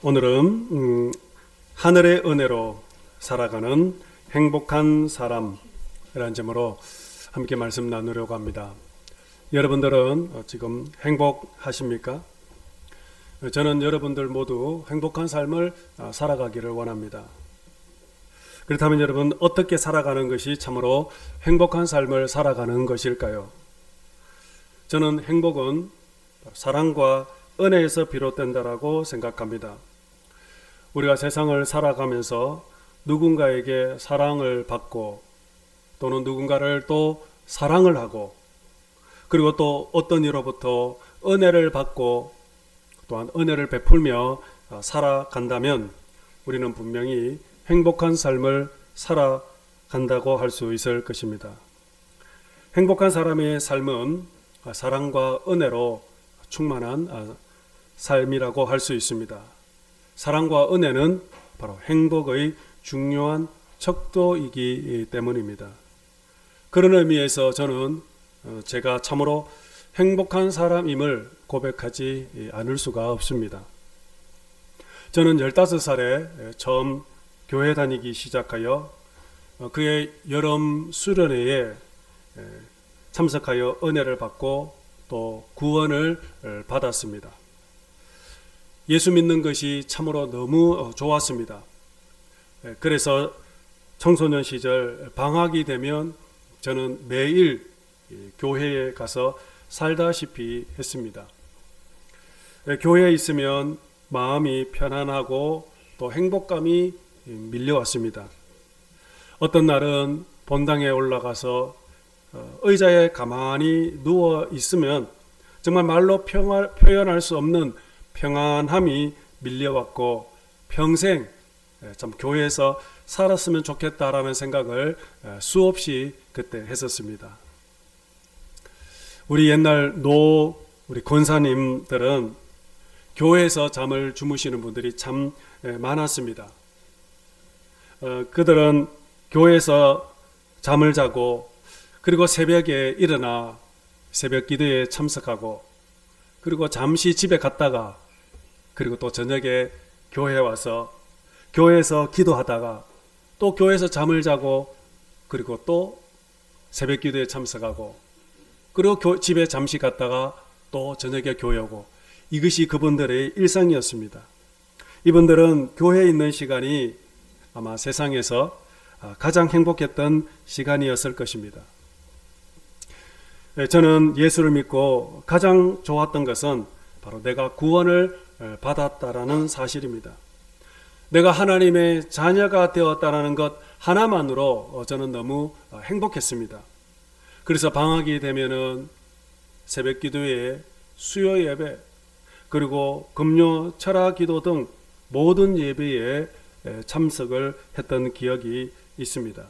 오늘은 하늘의 은혜로 살아가는 행복한 사람이라는 제목으로 함께 말씀 나누려고 합니다. 여러분들은 지금 행복하십니까? 저는 여러분들 모두 행복한 삶을 살아가기를 원합니다. 그렇다면 여러분, 어떻게 살아가는 것이 참으로 행복한 삶을 살아가는 것일까요? 저는 행복은 사랑과 은혜에서 비롯된다라고 생각합니다. 우리가 세상을 살아가면서 누군가에게 사랑을 받고 또는 누군가를 또 사랑을 하고 그리고 또 어떤 이로부터 은혜를 받고 또한 은혜를 베풀며 살아간다면 우리는 분명히 행복한 삶을 살아간다고 할 수 있을 것입니다. 행복한 사람의 삶은 사랑과 은혜로 충만한 삶이라고 할 수 있습니다. 사랑과 은혜는 바로 행복의 중요한 척도이기 때문입니다. 그런 의미에서 저는 제가 참으로 행복한 사람임을 고백하지 않을 수가 없습니다. 저는 15살에 처음 교회 다니기 시작하여 그의 여름 수련회에 참석하여 은혜를 받고 또 구원을 받았습니다. 예수 믿는 것이 참으로 너무 좋았습니다. 그래서 청소년 시절 방학이 되면 저는 매일 교회에 가서 살다시피 했습니다. 교회에 있으면 마음이 편안하고 또 행복감이 밀려왔습니다. 어떤 날은 본당에 올라가서 의자에 가만히 누워 있으면 정말 말로 표현할 수 없는 평안함이 밀려왔고 평생 참 교회에서 살았으면 좋겠다라는 생각을 수없이 그때 했었습니다. 우리 옛날 우리 권사님들은 교회에서 잠을 주무시는 분들이 참 많았습니다. 그들은 교회에서 잠을 자고 그리고 새벽에 일어나 새벽 기도에 참석하고 그리고 잠시 집에 갔다가 그리고 또 저녁에 교회에 와서 교회에서 기도하다가 또 교회에서 잠을 자고 그리고 또 새벽 기도에 참석하고 그리고 집에 잠시 갔다가 또 저녁에 교회 오고 이것이 그분들의 일상이었습니다. 이분들은 교회에 있는 시간이 아마 세상에서 가장 행복했던 시간이었을 것입니다. 저는 예수를 믿고 가장 좋았던 것은 바로 내가 구원을 받았다라는 사실입니다. 내가 하나님의 자녀가 되었다라는 것 하나만으로 저는 너무 행복했습니다. 그래서 방학이 되면은 새벽 기도회, 수요 예배, 그리고 금요 철학 기도 등 모든 예배에 참석을 했던 기억이 있습니다.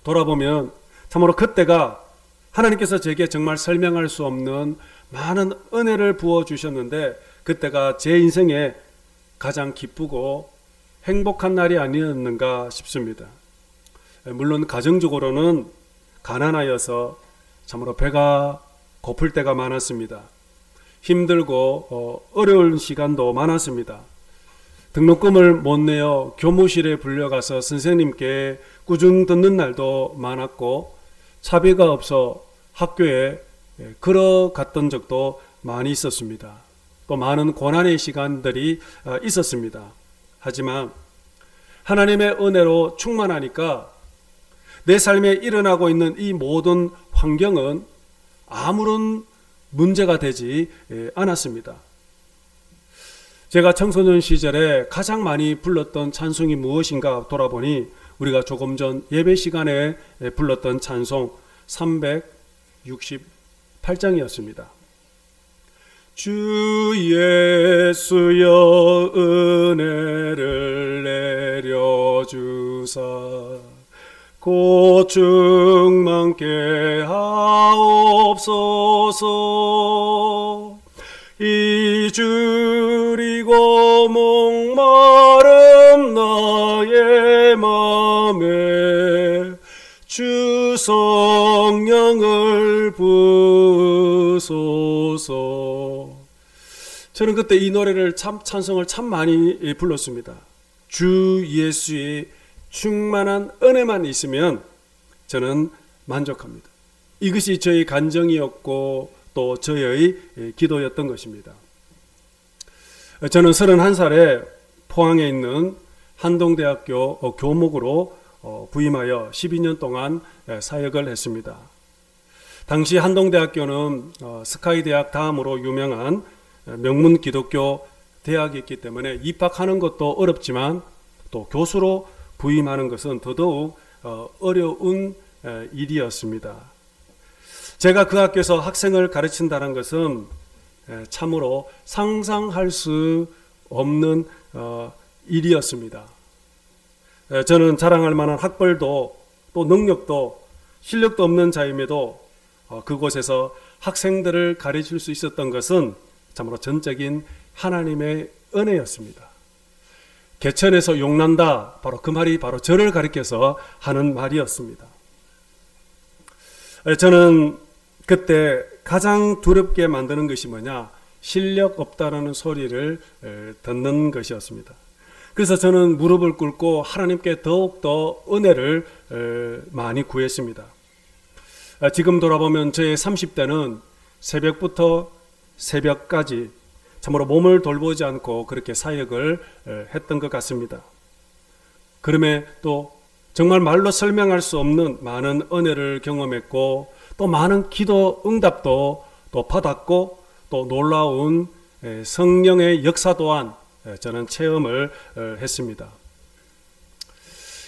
돌아보면 참으로 그때가 하나님께서 제게 정말 설명할 수 없는 많은 은혜를 부어주셨는데 그때가 제 인생에 가장 기쁘고 행복한 날이 아니었는가 싶습니다. 물론 가정적으로는 가난하여서 참으로 배가 고플 때가 많았습니다. 힘들고 어려운 시간도 많았습니다. 등록금을 못 내어 교무실에 불려가서 선생님께 꾸중 듣는 날도 많았고 차비가 없어 학교에 걸어갔던 적도 많이 있었습니다. 또 많은 고난의 시간들이 있었습니다. 하지만 하나님의 은혜로 충만하니까 내 삶에 일어나고 있는 이 모든 환경은 아무런 문제가 되지 않았습니다. 제가 청소년 시절에 가장 많이 불렀던 찬송이 무엇인가 돌아보니 우리가 조금 전 예배 시간에 불렀던 찬송 368장이었습니다. 주 예수여 은혜를 내려주사 고충만케 하옵소서. 이주리고 목마름 나의 맘에 주 성령을 부으소서. 저는 그때 이 노래를 찬송을 참 많이 불렀습니다. 주 예수의 충만한 은혜만 있으면 저는 만족합니다. 이것이 저의 간정이었고 또 저의 기도였던 것입니다. 저는 31살에 포항에 있는 한동대학교 교목으로 부임하여 12년 동안 사역을 했습니다. 당시 한동대학교는 스카이대학 다음으로 유명한 명문 기독교 대학이었기 때문에 입학하는 것도 어렵지만 또 교수로 부임하는 것은 더더욱 어려운 일이었습니다. 제가 그 학교에서 학생을 가르친다는 것은 참으로 상상할 수 없는 일이었습니다. 저는 자랑할 만한 학벌도 또 능력도 실력도 없는 자임에도 그곳에서 학생들을 가르칠 수 있었던 것은 참으로 전적인 하나님의 은혜였습니다. 개천에서 용난다, 바로 그 말이 바로 저를 가리켜서 하는 말이었습니다. 저는 그때 가장 두렵게 만드는 것이 뭐냐, 실력 없다라는 소리를 듣는 것이었습니다. 그래서 저는 무릎을 꿇고 하나님께 더욱더 은혜를 많이 구했습니다. 지금 돌아보면 저의 30대는 새벽부터 새벽까지 참으로 몸을 돌보지 않고 그렇게 사역을 했던 것 같습니다. 그럼에 또 정말 말로 설명할 수 없는 많은 은혜를 경험했고 또 많은 기도 응답도 또 받았고 또 놀라운 성령의 역사 또한 저는 체험을 했습니다.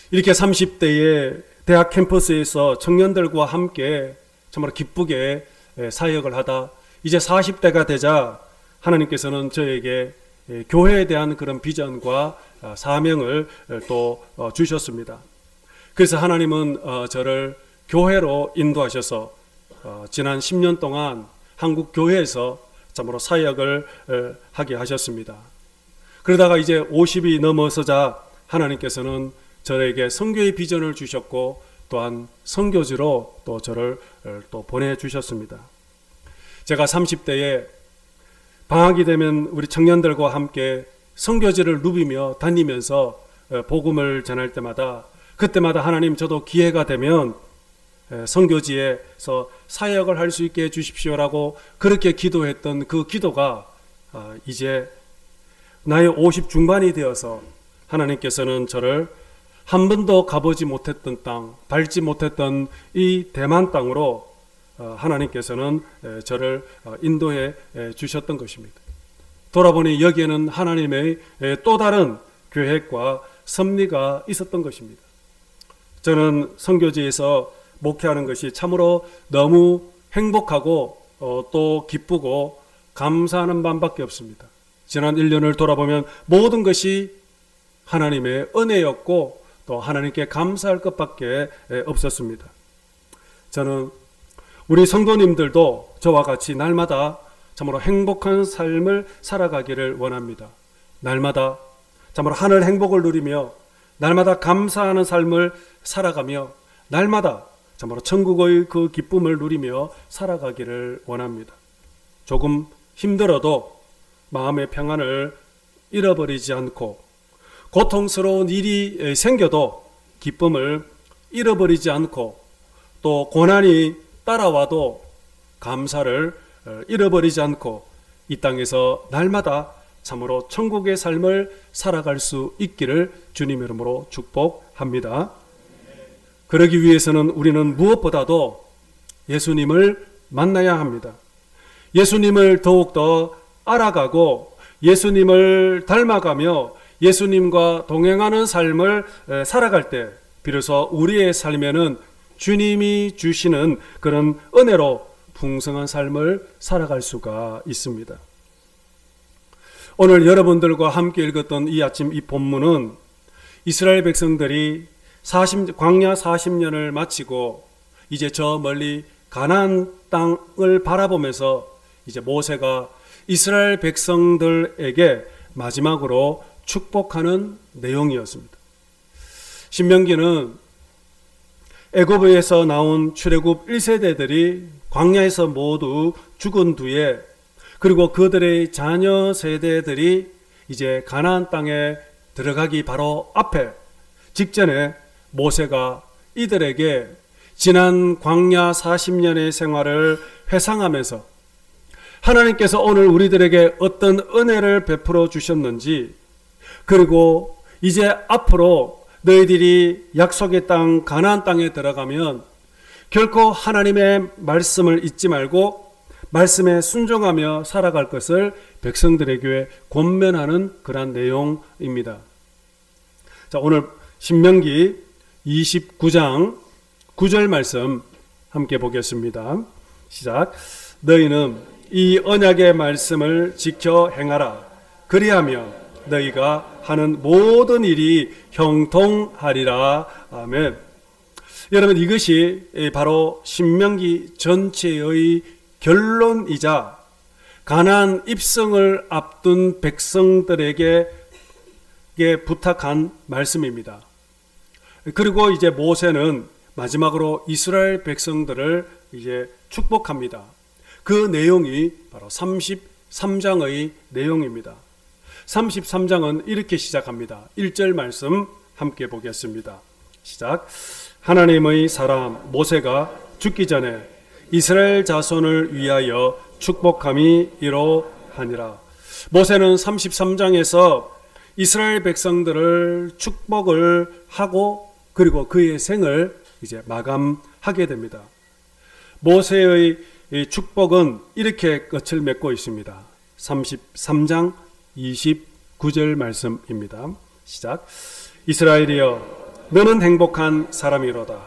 이렇게 30대의 대학 캠퍼스에서 청년들과 함께 정말 기쁘게 사역을 하다 이제 40대가 되자 하나님께서는 저에게 교회에 대한 그런 비전과 사명을 또 주셨습니다. 그래서 하나님은 저를 교회로 인도하셔서 지난 10년 동안 한국 교회에서 참으로 사역을 하게 하셨습니다. 그러다가 이제 50이 넘어서자 하나님께서는 저에게 선교의 비전을 주셨고 또한 선교지로 또 저를 또 보내주셨습니다. 제가 30대에 방학이 되면 우리 청년들과 함께 선교지를 누비며 다니면서 복음을 전할 때마다 그때마다 하나님 저도 기회가 되면 선교지에서 사역을 할 수 있게 해주십시오라고 그렇게 기도했던 그 기도가 이제 나의 50 중반이 되어서 하나님께서는 저를 한 번도 가보지 못했던 땅, 밟지 못했던 이 대만 땅으로 하나님께서는 저를 인도해 주셨던 것입니다. 돌아보니 여기에는 하나님의 또 다른 계획과 섭리가 있었던 것입니다. 저는 선교지에서 목회하는 것이 참으로 너무 행복하고 또 기쁘고 감사하는 밤밖에 없습니다. 지난 1년을 돌아보면 모든 것이 하나님의 은혜였고 또 하나님께 감사할 것밖에 없었습니다. 저는 우리 성도님들도 저와 같이 날마다 참으로 행복한 삶을 살아가기를 원합니다. 날마다 참으로 하늘 행복을 누리며 날마다 감사하는 삶을 살아가며 날마다 참으로 천국의 그 기쁨을 누리며 살아가기를 원합니다. 조금 힘들어도 마음의 평안을 잃어버리지 않고 고통스러운 일이 생겨도 기쁨을 잃어버리지 않고 또 고난이 따라와도 감사를 잃어버리지 않고 이 땅에서 날마다 참으로 천국의 삶을 살아갈 수 있기를 주님의 이름으로 축복합니다. 그러기 위해서는 우리는 무엇보다도 예수님을 만나야 합니다. 예수님을 더욱더 알아가고 예수님을 닮아가며 예수님과 동행하는 삶을 살아갈 때 비로소 우리의 삶에는 주님이 주시는 그런 은혜로 풍성한 삶을 살아갈 수가 있습니다. 오늘 여러분들과 함께 읽었던 이 아침 이 본문은 이스라엘 백성들이 광야 40년을 마치고 이제 저 멀리 가나안 땅을 바라보면서 이제 모세가 이스라엘 백성들에게 마지막으로 축복하는 내용이었습니다. 신명기는 애굽에서 나온 출애굽 1세대들이 광야에서 모두 죽은 뒤에 그리고 그들의 자녀 세대들이 이제 가나안 땅에 들어가기 바로 앞에 직전에 모세가 이들에게 지난 광야 40년의 생활을 회상하면서 하나님께서 오늘 우리들에게 어떤 은혜를 베풀어 주셨는지, 그리고 이제 앞으로 너희들이 약속의 땅 가나안 땅에 들어가면 결코 하나님의 말씀을 잊지 말고 말씀에 순종하며 살아갈 것을 백성들에게 권면하는 그러한 내용입니다. 자, 오늘 신명기 29장 9절 말씀 함께 보겠습니다. 시작. 너희는 이 언약의 말씀을 지켜 행하라. 그리하며 너희가 하는 모든 일이 형통하리라. 아멘. 여러분, 이것이 바로 신명기 전체의 결론이자 가나안 입성을 앞둔 백성들에게 부탁한 말씀입니다. 그리고 이제 모세는 마지막으로 이스라엘 백성들을 이제 축복합니다. 그 내용이 바로 33장의 내용입니다. 33장은 이렇게 시작합니다. 1절 말씀 함께 보겠습니다. 시작. 하나님의 사람 모세가 죽기 전에 이스라엘 자손을 위하여 축복함이 이러하니라. 모세는 33장에서 이스라엘 백성들을 축복을 하고 그리고 그의 생을 이제 마감하게 됩니다. 모세의 축복은 이렇게 끝을 맺고 있습니다. 33장 29절 말씀입니다. 시작. 이스라엘이여 너는 행복한 사람이로다.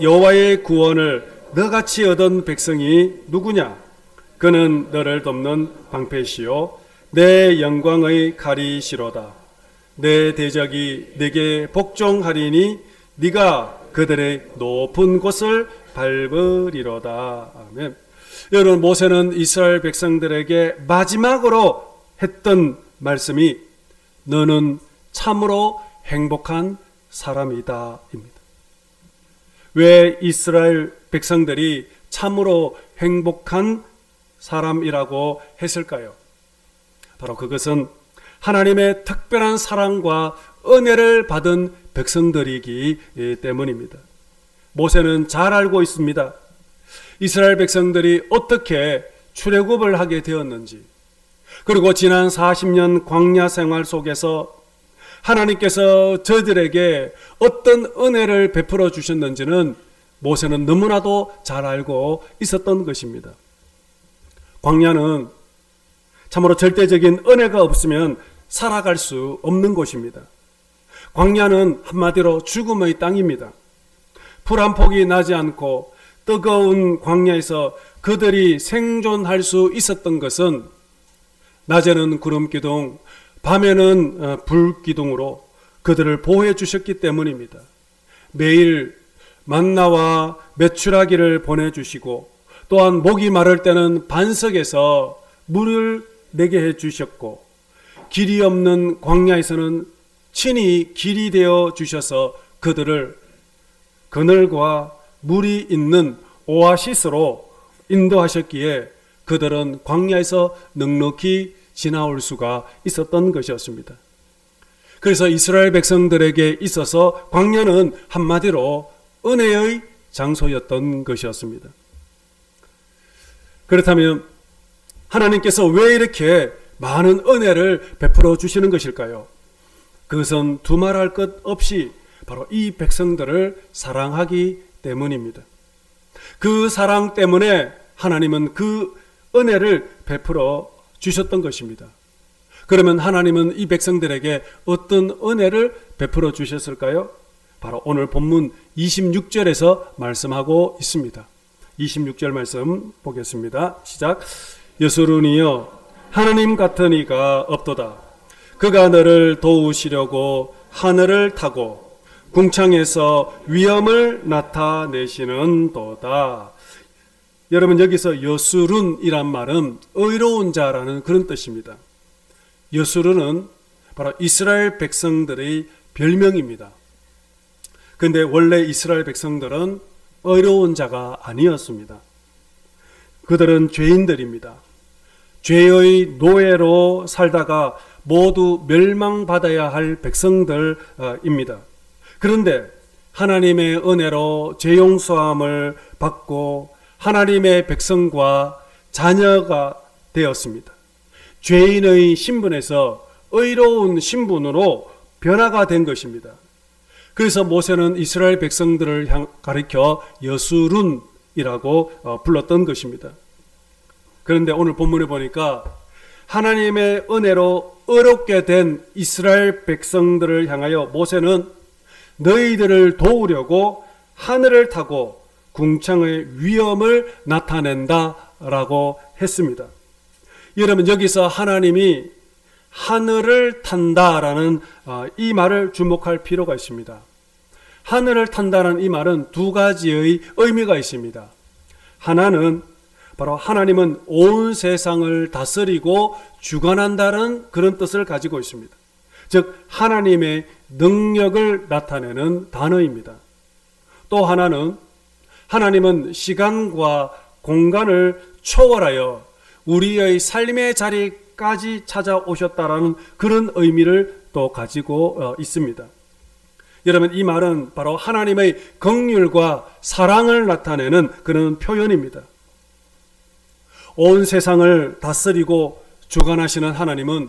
여호와의 구원을 너같이 얻은 백성이 누구냐? 그는 너를 돕는 방패시요 내 영광의 칼이시로다. 내 대적이 네게 복종하리니 네가 그들의 높은 곳을 밟으리로다. 아멘. 여러분, 모세는 이스라엘 백성들에게 마지막으로 했던 말씀이 너는 참으로 행복한 사람이다 입니다. 왜 이스라엘 백성들이 참으로 행복한 사람이라고 했을까요? 바로 그것은 하나님의 특별한 사랑과 은혜를 받은 백성들이기 때문입니다. 모세는 잘 알고 있습니다. 이스라엘 백성들이 어떻게 출애굽을 하게 되었는지, 그리고 지난 40년 광야 생활 속에서 하나님께서 저들에게 어떤 은혜를 베풀어 주셨는지는 모세는 너무나도 잘 알고 있었던 것입니다. 광야는 참으로 절대적인 은혜가 없으면 살아갈 수 없는 곳입니다. 광야는 한마디로 죽음의 땅입니다. 풀 한 폭이 나지 않고 뜨거운 광야에서 그들이 생존할 수 있었던 것은 낮에는 구름 기둥, 밤에는 불 기둥으로 그들을 보호해 주셨기 때문입니다. 매일 만나와 메추라기를 보내주시고 또한 목이 마를 때는 반석에서 물을 내게 해주셨고 길이 없는 광야에서는 친히 길이 되어 주셔서 그들을 그늘과 물이 있는 오아시스로 인도하셨기에 그들은 광야에서 넉넉히 지나올 수가 있었던 것이었습니다. 그래서 이스라엘 백성들에게 있어서 광야는 한마디로 은혜의 장소였던 것이었습니다. 그렇다면 하나님께서 왜 이렇게 많은 은혜를 베풀어 주시는 것일까요? 그것은 두말할 것 없이 바로 이 백성들을 사랑하기 때문입니다. 그 사랑 때문에 하나님은 그 은혜를 베풀어 주셨던 것입니다. 그러면 하나님은 이 백성들에게 어떤 은혜를 베풀어 주셨을까요? 바로 오늘 본문 26절에서 말씀하고 있습니다. 26절 말씀 보겠습니다. 시작. 여수론이여 하나님 같은 이가 없도다. 그가 너를 도우시려고 하늘을 타고 궁창에서 위엄을 나타내시는 도다. 여러분, 여기서 여수룬이란 말은 의로운 자라는 그런 뜻입니다. 여수룬은 바로 이스라엘 백성들의 별명입니다. 그런데 원래 이스라엘 백성들은 의로운 자가 아니었습니다. 그들은 죄인들입니다. 죄의 노예로 살다가 모두 멸망받아야 할 백성들입니다. 그런데 하나님의 은혜로 죄 용서함을 받고 하나님의 백성과 자녀가 되었습니다. 죄인의 신분에서 의로운 신분으로 변화가 된 것입니다. 그래서 모세는 이스라엘 백성들을 가리켜 여수룬이라고 불렀던 것입니다. 그런데 오늘 본문에 보니까 하나님의 은혜로 의롭게 된 이스라엘 백성들을 향하여 모세는 너희들을 도우려고 하늘을 타고 궁창의 위엄을 나타낸다라고 했습니다. 여러분, 여기서 하나님이 하늘을 탄다라는 이 말을 주목할 필요가 있습니다. 하늘을 탄다는 이 말은 두 가지의 의미가 있습니다. 하나는 바로 하나님은 온 세상을 다스리고 주관한다는 그런 뜻을 가지고 있습니다. 즉 하나님의 능력을 나타내는 단어입니다. 또 하나는 하나님은 시간과 공간을 초월하여 우리의 삶의 자리까지 찾아오셨다라는 그런 의미를 또 가지고 있습니다. 여러분, 이 말은 바로 하나님의 긍휼과 사랑을 나타내는 그런 표현입니다. 온 세상을 다스리고 주관하시는 하나님은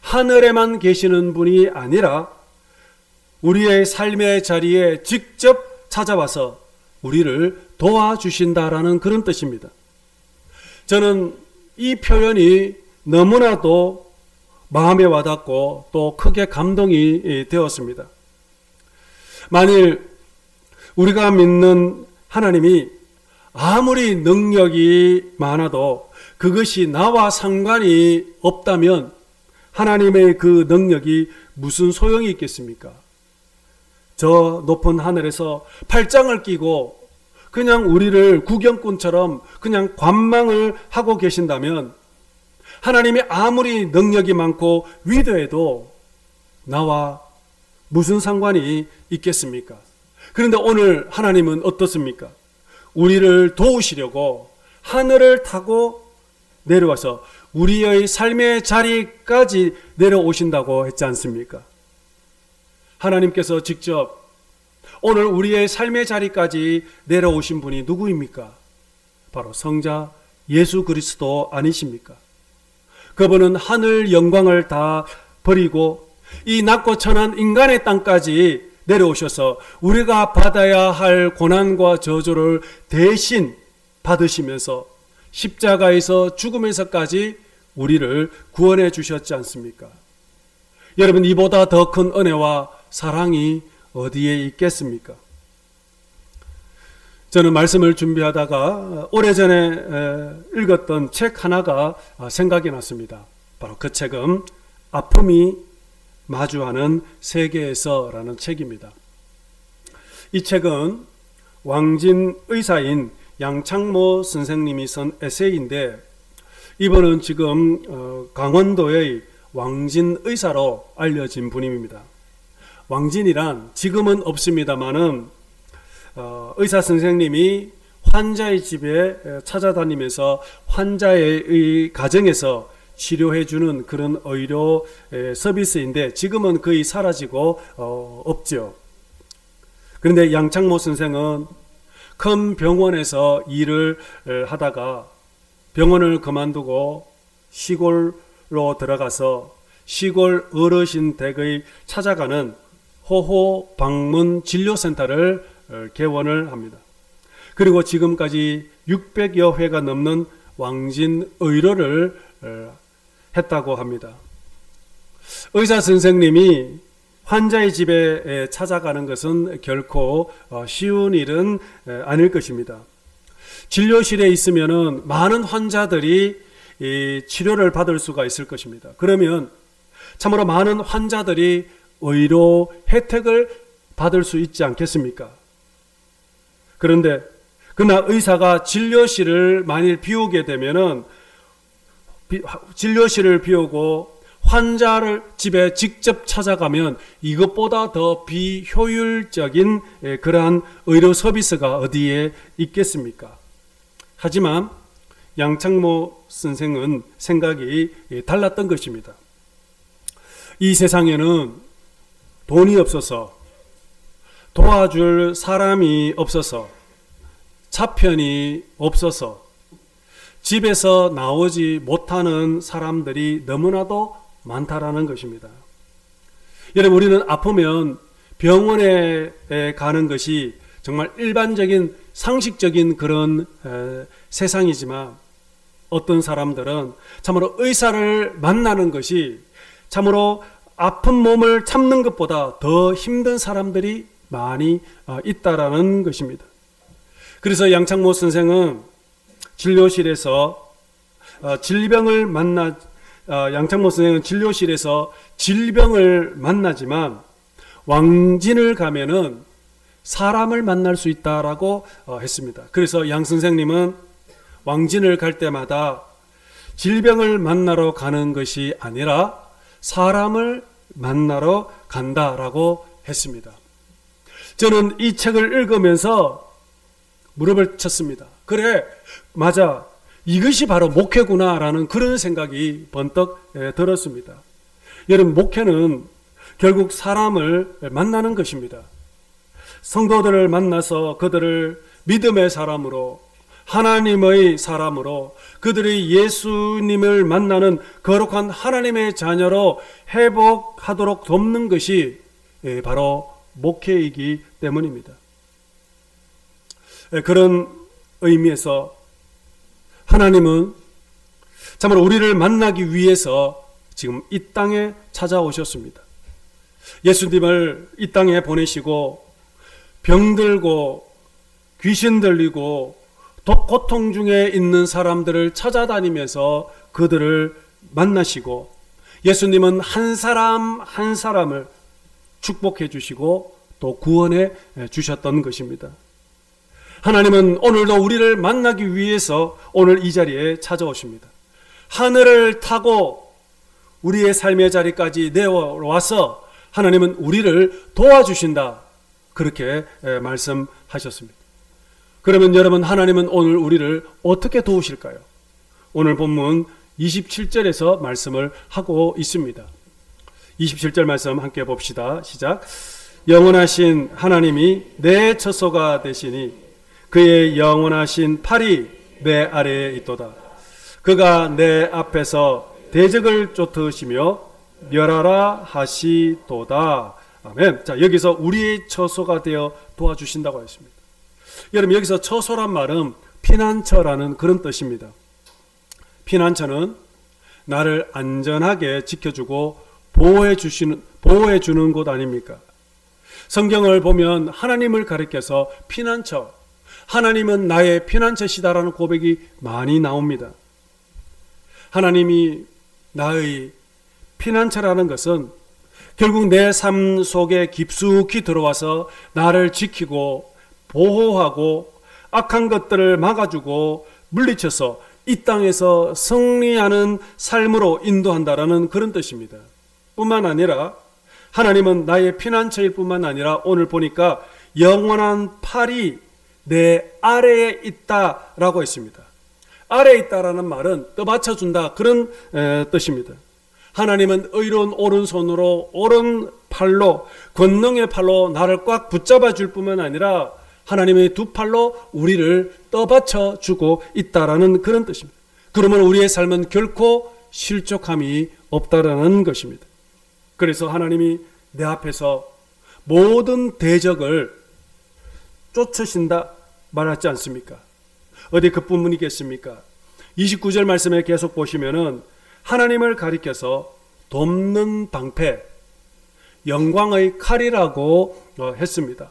하늘에만 계시는 분이 아니라 우리의 삶의 자리에 직접 찾아와서 우리를 도와주신다라는 그런 뜻입니다. 저는 이 표현이 너무나도 마음에 와닿고 또 크게 감동이 되었습니다. 만일 우리가 믿는 하나님이 아무리 능력이 많아도 그것이 나와 상관이 없다면 하나님의 그 능력이 무슨 소용이 있겠습니까? 저 높은 하늘에서 팔짱을 끼고 그냥 우리를 구경꾼처럼 그냥 관망을 하고 계신다면 하나님이 아무리 능력이 많고 위대해도 나와 무슨 상관이 있겠습니까? 그런데 오늘 하나님은 어떻습니까? 우리를 도우시려고 하늘을 타고 내려와서 우리의 삶의 자리까지 내려오신다고 했지 않습니까? 하나님께서 직접 오늘 우리의 삶의 자리까지 내려오신 분이 누구입니까? 바로 성자 예수 그리스도 아니십니까? 그분은 하늘 영광을 다 버리고 이 낮고 천한 인간의 땅까지 내려오셔서 우리가 받아야 할 고난과 저주를 대신 받으시면서 십자가에서 죽으면서까지 우리를 구원해 주셨지 않습니까? 여러분, 이보다 더 큰 은혜와 사랑이 어디에 있겠습니까? 저는 말씀을 준비하다가 오래전에 읽었던 책 하나가 생각이 났습니다. 바로 그 책은 아픔이 마주하는 세계에서라는 책입니다. 이 책은 왕진 의사인 양창모 선생님이 쓴 에세이인데 이분은 지금 강원도의 왕진 의사로 알려진 분입니다. 왕진이란 지금은 없습니다만은 의사 선생님이 환자의 집에 찾아다니면서 환자의 가정에서 치료해주는 그런 의료 서비스인데 지금은 거의 사라지고 없죠. 그런데 양창모 선생은 큰 병원에서 일을 하다가 병원을 그만두고 시골로 들어가서 시골 어르신 댁의 찾아가는 호호 방문 진료센터를 개원을 합니다. 그리고 지금까지 600여 회가 넘는 왕진 의료를 했다고 합니다. 의사 선생님이 환자의 집에 찾아가는 것은 결코 쉬운 일은 아닐 것입니다. 진료실에 있으면은 많은 환자들이 치료를 받을 수가 있을 것입니다. 그러면 참으로 많은 환자들이 의료 혜택을 받을 수 있지 않겠습니까? 그런데 그러나 의사가 진료실을 만일 비우게 되면은 진료실을 비우고 환자를 집에 직접 찾아가면 이것보다 더 비효율적인 그러한 의료 서비스가 어디에 있겠습니까? 하지만 양창모 선생은 생각이 달랐던 것입니다. 이 세상에는 돈이 없어서, 도와줄 사람이 없어서, 차편이 없어서 집에서 나오지 못하는 사람들이 너무나도 많다라는 것입니다. 여러분, 우리는 아프면 병원에 가는 것이 정말 일반적인 상식적인 그런 세상이지만, 어떤 사람들은 참으로 의사를 만나는 것이 참으로 아픈 몸을 참는 것보다 더 힘든 사람들이 많이 있다라는 것입니다. 그래서 양창모 선생은 진료실에서 양창모 선생은 진료실에서 질병을 만나지만 왕진을 가면은 사람을 만날 수 있다라고 했습니다. 그래서 양 선생님은 왕진을 갈 때마다 질병을 만나러 가는 것이 아니라 사람을 만나러 간다라고 했습니다. 저는 이 책을 읽으면서 무릎을 쳤습니다. 그래, 맞아, 이것이 바로 목회구나라는 그런 생각이 번뜩 들었습니다. 여러분, 목회는 결국 사람을 만나는 것입니다. 성도들을 만나서 그들을 믿음의 사람으로, 하나님의 사람으로, 그들이 예수님을 만나는 거룩한 하나님의 자녀로 회복하도록 돕는 것이 바로 목회이기 때문입니다. 그런 의미에서 하나님은 참으로 우리를 만나기 위해서 지금 이 땅에 찾아오셨습니다. 예수님을 이 땅에 보내시고 병들고 귀신 들리고 고통 중에 있는 사람들을 찾아다니면서 그들을 만나시고, 예수님은 한 사람 한 사람을 축복해 주시고 또 구원해 주셨던 것입니다. 하나님은 오늘도 우리를 만나기 위해서 오늘 이 자리에 찾아오십니다. 하늘을 타고 우리의 삶의 자리까지 내려와서 하나님은 우리를 도와주신다, 그렇게 말씀하셨습니다. 그러면 여러분, 하나님은 오늘 우리를 어떻게 도우실까요? 오늘 본문 27절에서 말씀을 하고 있습니다. 27절 말씀 함께 봅시다. 시작. 영원하신 하나님이 내 처소가 되시니 그의 영원하신 팔이 내 아래에 있도다. 그가 내 앞에서 대적을 쫓으시며 멸하라 하시도다. 아멘. 자, 여기서 우리의 처소가 되어 도와주신다고 했습니다. 여러분, 여기서 처소란 말은 피난처라는 그런 뜻입니다. 피난처는 나를 안전하게 지켜주고 보호해 주는 곳 아닙니까? 성경을 보면 하나님을 가리켜서 피난처, 하나님은 나의 피난처시다라는 고백이 많이 나옵니다. 하나님이 나의 피난처라는 것은 결국 내 삶 속에 깊숙이 들어와서 나를 지키고 보호하고 악한 것들을 막아주고 물리쳐서 이 땅에서 승리하는 삶으로 인도한다라는 그런 뜻입니다. 뿐만 아니라 하나님은 나의 피난처일 뿐만 아니라 오늘 보니까 영원한 팔이 내 아래에 있다라고 했습니다. 아래에 있다라는 말은 떠받쳐준다, 그런 뜻입니다. 하나님은 의로운 오른손으로, 오른팔로, 권능의 팔로 나를 꽉 붙잡아 줄 뿐만 아니라 하나님의 두 팔로 우리를 떠받쳐 주고 있다라는 그런 뜻입니다. 그러면 우리의 삶은 결코 실족함이 없다라는 것입니다. 그래서 하나님이 내 앞에서 모든 대적을 쫓으신다 말하지 않습니까? 어디 그뿐이겠습니까? 29절 말씀에 계속 보시면은 하나님을 가리켜서 돕는 방패, 영광의 칼이라고 했습니다.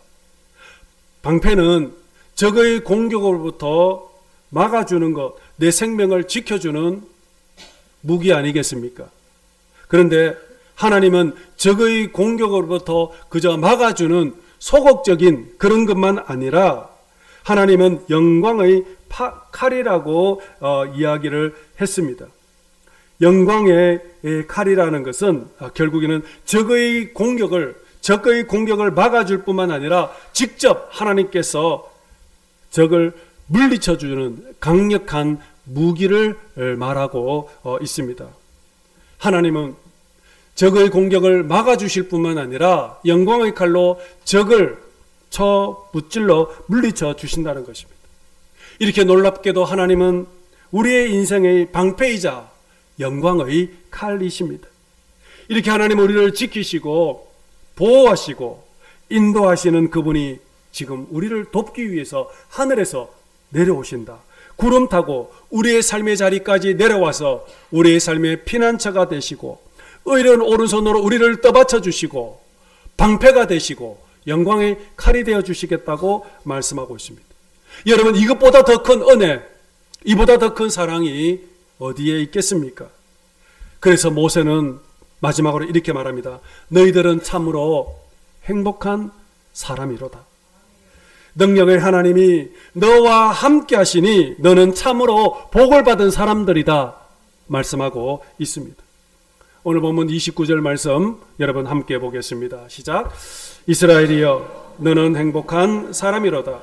방패는 적의 공격으로부터 막아주는 것, 내 생명을 지켜주는 무기 아니겠습니까? 그런데 하나님은 적의 공격으로부터 그저 막아주는 소극적인 그런 것만 아니라 하나님은 영광의 칼이라고 이야기를 했습니다. 영광의 칼이라는 것은 결국에는 적의 공격을 막아줄 뿐만 아니라 직접 하나님께서 적을 물리쳐주는 강력한 무기를 말하고 있습니다. 하나님은 적의 공격을 막아주실 뿐만 아니라 영광의 칼로 적을 무찔러 물리쳐 주신다는 것입니다. 이렇게 놀랍게도 하나님은 우리의 인생의 방패이자 영광의 칼이십니다. 이렇게 하나님 우리를 지키시고 보호하시고 인도하시는 그분이 지금 우리를 돕기 위해서 하늘에서 내려오신다. 구름 타고 우리의 삶의 자리까지 내려와서 우리의 삶의 피난처가 되시고 의로운 오른손으로 우리를 떠받쳐 주시고 방패가 되시고 영광의 칼이 되어 주시겠다고 말씀하고 있습니다. 여러분, 이것보다 더 큰 은혜, 이보다 더 큰 사랑이 어디에 있겠습니까? 그래서 모세는 마지막으로 이렇게 말합니다. 너희들은 참으로 행복한 사람이로다. 능력의 하나님이 너와 함께 하시니 너는 참으로 복을 받은 사람들이다 말씀하고 있습니다. 오늘 본문 29절 말씀 여러분 함께 보겠습니다. 시작. 이스라엘이여 너는 행복한 사람이로다.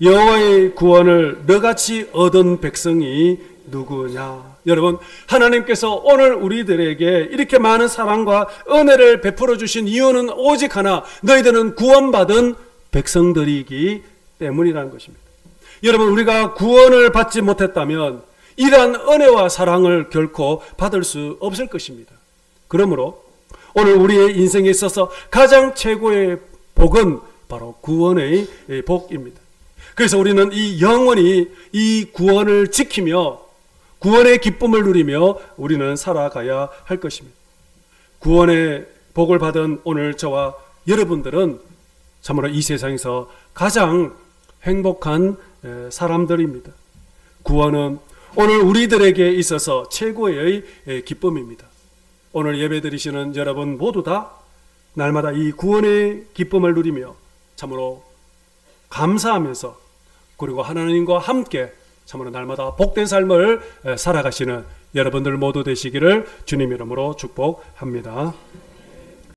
여호와의 구원을 너같이 얻은 백성이 누구냐. 여러분, 하나님께서 오늘 우리들에게 이렇게 많은 사랑과 은혜를 베풀어 주신 이유는 오직 하나, 너희들은 구원받은 백성들이기 때문이라는 것입니다. 여러분, 우리가 구원을 받지 못했다면 이러한 은혜와 사랑을 결코 받을 수 없을 것입니다. 그러므로 오늘 우리의 인생에 있어서 가장 최고의 복은 바로 구원의 복입니다. 그래서 우리는 이 영원히 이 구원을 지키며 구원의 기쁨을 누리며 우리는 살아가야 할 것입니다. 구원의 복을 받은 오늘 저와 여러분들은 참으로 이 세상에서 가장 행복한 사람들입니다. 구원은 오늘 우리들에게 있어서 최고의 기쁨입니다. 오늘 예배드리시는 여러분 모두 다 날마다 이 구원의 기쁨을 누리며 참으로 감사하면서 그리고 하나님과 함께 참으로 날마다 복된 삶을 살아가시는 여러분들 모두 되시기를 주님 이름으로 축복합니다.